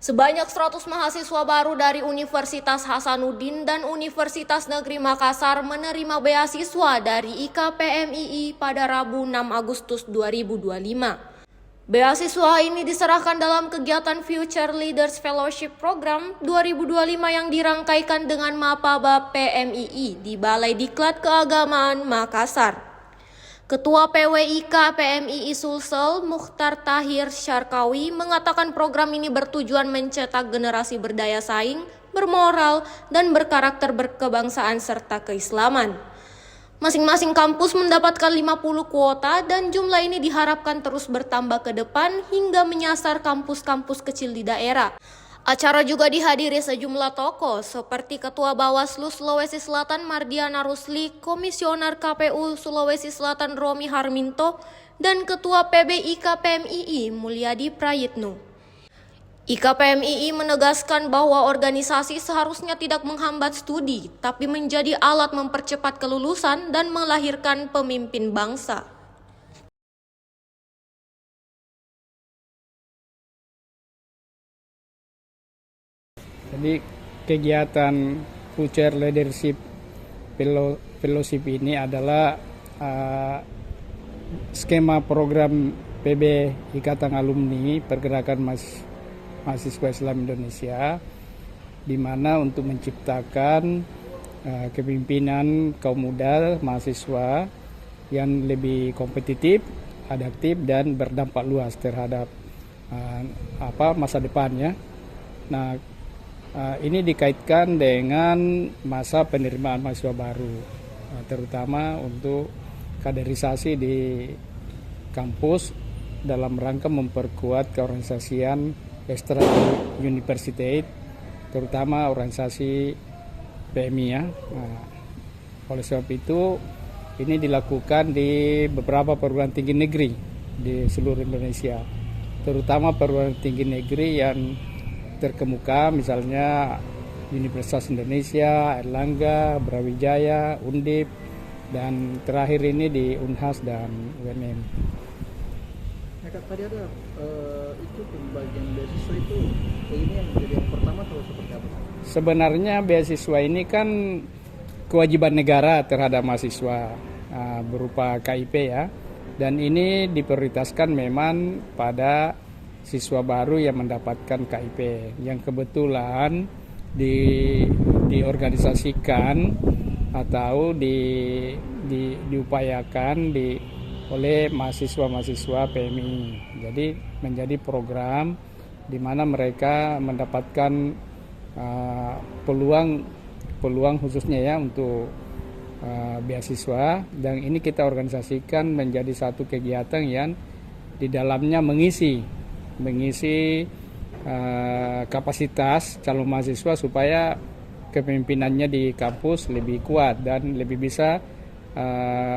Sebanyak 100 mahasiswa baru dari Universitas Hasanuddin dan Universitas Negeri Makassar menerima beasiswa dari IKPMII pada Rabu 6 Agustus 2025. Beasiswa ini diserahkan dalam kegiatan Future Leaders Fellowship Program 2025 yang dirangkaikan dengan Mapaba PMII di Balai Diklat Keagamaan Makassar. Ketua PWIK PMII Sulsel, Mukhtar Tahir Syarkawi, mengatakan program ini bertujuan mencetak generasi berdaya saing, bermoral, dan berkarakter berkebangsaan serta keislaman. Masing-masing kampus mendapatkan 50 kuota dan jumlah ini diharapkan terus bertambah ke depan hingga menyasar kampus-kampus kecil di daerah. Acara juga dihadiri sejumlah tokoh seperti Ketua Bawaslu Sulawesi Selatan Mardiana Rusli, Komisioner KPU Sulawesi Selatan Romi Harminto, dan Ketua PBIK PMII Mulyadi Prayitno. IKPMII menegaskan bahwa organisasi seharusnya tidak menghambat studi, tapi menjadi alat mempercepat kelulusan dan melahirkan pemimpin bangsa. Jadi kegiatan Future Leadership Fellowship ini adalah skema program PB Ikatan Alumni Pergerakan Mahasiswa Islam Indonesia, di mana untuk menciptakan kepemimpinan kaum muda mahasiswa yang lebih kompetitif, adaptif, dan berdampak luas terhadap masa depannya. Nah, ini dikaitkan dengan masa penerimaan mahasiswa baru, terutama untuk kaderisasi di kampus dalam rangka memperkuat keorganisasian ekstra universitas, terutama organisasi PMI ya. Nah, oleh sebab itu ini dilakukan di beberapa perguruan tinggi negeri di seluruh Indonesia, terutama perguruan tinggi negeri yang terkemuka, misalnya Universitas Indonesia, Airlangga, Brawijaya, Undip, dan terakhir ini di Unhas dan UNM. Ya, Kak, tadi ada itu pembagian beasiswa itu ini yang menjadi yang pertama atau seperti apa? Sebenarnya beasiswa ini kan kewajiban negara terhadap mahasiswa berupa KIP ya, dan ini diprioritaskan memang pada siswa baru yang mendapatkan KIP yang kebetulan diorganisasikan atau diupayakan oleh mahasiswa-mahasiswa PMI. Jadi menjadi program di mana mereka mendapatkan peluang khususnya ya untuk beasiswa, dan ini kita organisasikan menjadi satu kegiatan yang di dalamnya mengisi kapasitas calon mahasiswa supaya kepemimpinannya di kampus lebih kuat dan lebih bisa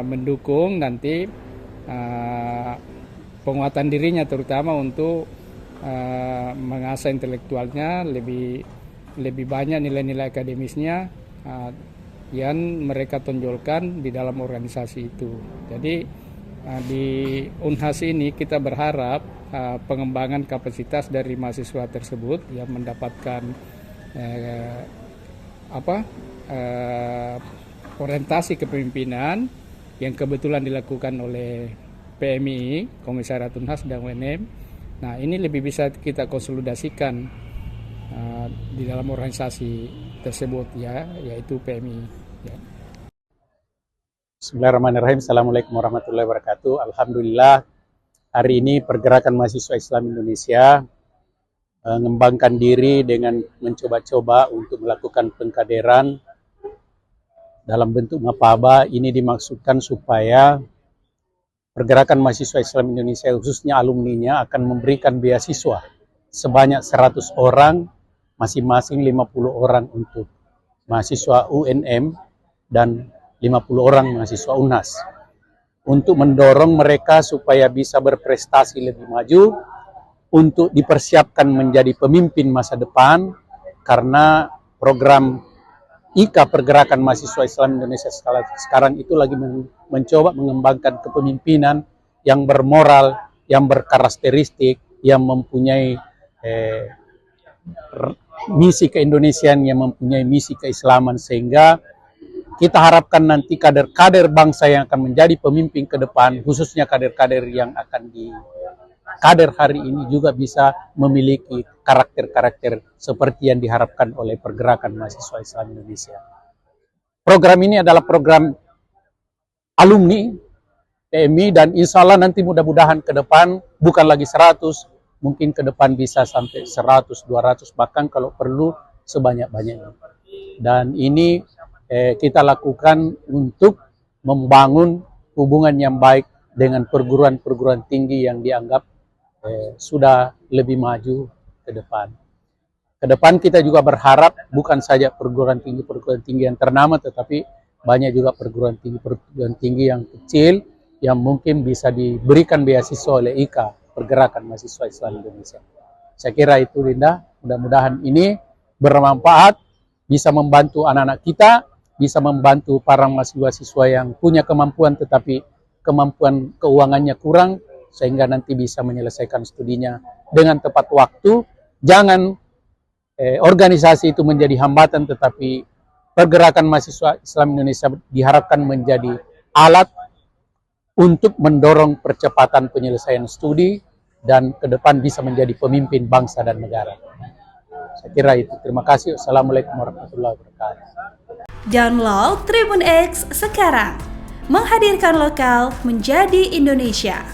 mendukung nanti penguatan dirinya, terutama untuk mengasah intelektualnya, lebih banyak nilai-nilai akademisnya yang mereka tonjolkan di dalam organisasi itu. Jadi di Unhas ini kita berharap pengembangan kapasitas dari mahasiswa tersebut yang mendapatkan orientasi kepemimpinan yang kebetulan dilakukan oleh PMI, Komisariat Unhas dan UNM. Nah, ini lebih bisa kita konsolidasikan di dalam organisasi tersebut ya, yaitu PMI. Ya. Bismillahirrahmanirrahim. Assalamualaikum warahmatullahi wabarakatuh. Alhamdulillah, hari ini Pergerakan Mahasiswa Islam Indonesia mengembangkan diri dengan mencoba-coba untuk melakukan pengkaderan dalam bentuk mapaba. Ini dimaksudkan supaya Pergerakan Mahasiswa Islam Indonesia, khususnya alumninya, akan memberikan beasiswa sebanyak 100 orang, masing-masing 50 orang untuk mahasiswa UNM dan 50 orang mahasiswa UNHAS, untuk mendorong mereka supaya bisa berprestasi lebih maju, untuk dipersiapkan menjadi pemimpin masa depan, karena program IKA Pergerakan Mahasiswa Islam Indonesia sekarang itu lagi mencoba mengembangkan kepemimpinan yang bermoral, yang berkarakteristik, yang mempunyai misi keindonesiaan yang mempunyai misi keislaman, sehingga kita harapkan nanti kader-kader bangsa yang akan menjadi pemimpin ke depan, khususnya kader-kader yang akan kader hari ini juga bisa memiliki karakter-karakter seperti yang diharapkan oleh pergerakan mahasiswa Islam Indonesia. Program ini adalah program alumni PMI, dan insya Allah nanti mudah-mudahan ke depan bukan lagi 100, mungkin ke depan bisa sampai 100, 200, bahkan kalau perlu sebanyak-banyaknya. Dan ini kita lakukan untuk membangun hubungan yang baik dengan perguruan-perguruan tinggi yang dianggap sudah lebih maju ke depan. Ke depan kita juga berharap bukan saja perguruan tinggi yang ternama, tetapi banyak juga perguruan tinggi yang kecil yang mungkin bisa diberikan beasiswa oleh IKA, Pergerakan Mahasiswa Islam Indonesia. Saya kira itu, Linda. Mudah-mudahan ini bermanfaat, bisa membantu anak-anak kita, bisa membantu para mahasiswa yang punya kemampuan tetapi kemampuan keuangannya kurang, sehingga nanti bisa menyelesaikan studinya dengan tepat waktu. Jangan organisasi itu menjadi hambatan, tetapi pergerakan mahasiswa Islam Indonesia diharapkan menjadi alat untuk mendorong percepatan penyelesaian studi dan ke depan bisa menjadi pemimpin bangsa dan negara. Saya kira itu. Terima kasih. Assalamualaikum warahmatullahi wabarakatuh. Download Tribun X sekarang, menghadirkan lokal menjadi Indonesia.